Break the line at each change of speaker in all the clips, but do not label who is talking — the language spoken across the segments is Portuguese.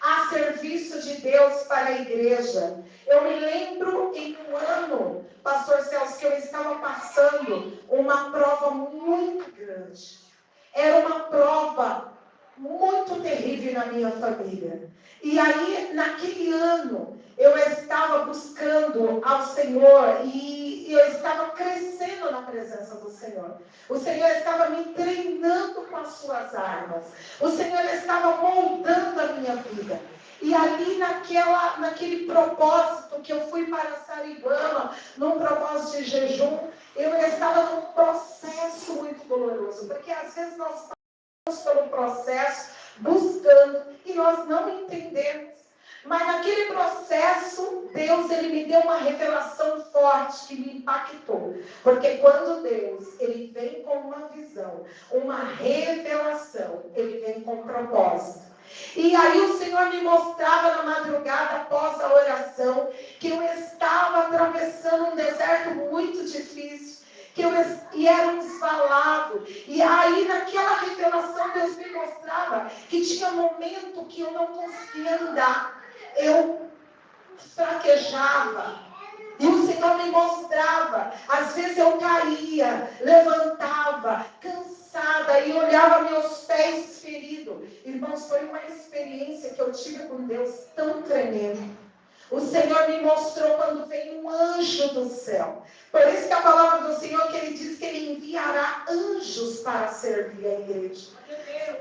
a serviço de Deus para a igreja. Eu me lembro em um ano, pastor Celso, que eu estava passando uma prova muito grande. Era uma prova muito terrível na minha família. E aí, naquele ano, eu estava buscando ao Senhor e eu estava crescendo na presença do Senhor. O Senhor estava me treinando com as suas armas. O Senhor estava moldando a minha vida. E ali naquele propósito que eu fui para Saribama, num propósito de jejum, eu estava num processo muito doloroso. Porque às vezes nós passamos pelo processo buscando e nós não entendemos. Mas naquele processo, Deus, ele me deu uma revelação forte que me impactou. Porque quando Deus, ele vem com uma visão, uma revelação, ele vem com um propósito. E aí o Senhor me mostrava na madrugada, após a oração, que eu estava atravessando um deserto muito difícil. E era um desvalado. E aí naquela revelação Deus me mostrava que tinha momento que eu não conseguia andar. Eu fraquejava. E o Senhor me mostrava. Às vezes eu caía, levantava, cansada, e olhava meus pés feridos. Irmãos, foi uma experiência que eu tive com Deus tão tremenda. O Senhor me mostrou quando veio um anjo do céu. Por isso que a palavra do Senhor, que Ele diz que Ele enviará anjos para servir a igreja.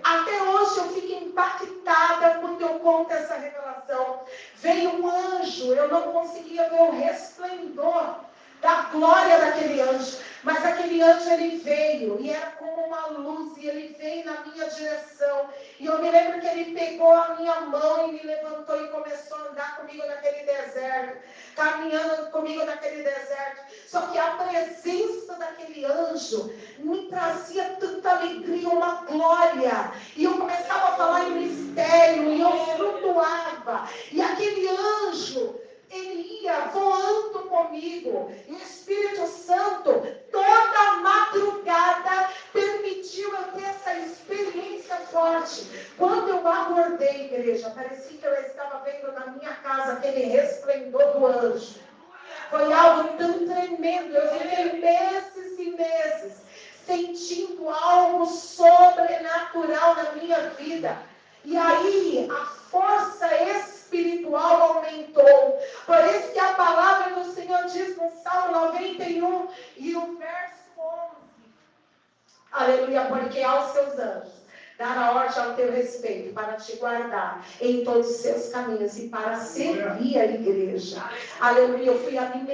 Até hoje eu fico impactada quando eu conto essa revelação. Veio um anjo, eu não conseguia ver o resplendor da glória daquele anjo. Mas aquele anjo, ele veio, e era como uma luz, e ele veio na minha direção. E eu me lembro que ele pegou a minha mão e me levantou e começou a andar comigo naquele deserto, caminhando comigo naquele deserto. Só que a presença daquele anjo me trazia tanta alegria, uma glória. E eu começava a falar em mistério, e eu flutuava. E aquele anjo, ele ia voando comigo. E o Espírito Santo, toda madrugada, permitiu eu ter essa experiência forte. Quando eu acordei, igreja, parecia que eu estava vendo na minha casa aquele resplendor do anjo. Foi algo tão tremendo. Eu fiquei meses e meses sentindo algo sobrenatural na minha vida. E aí, a força espiritual aumentou. Por isso que a palavra do Senhor diz no Salmo 91 e o verso 11. Aleluia, porque aos seus anjos dará ordem ao teu respeito, para te guardar em todos os seus caminhos e para servir a igreja. Aleluia, eu fui alimentada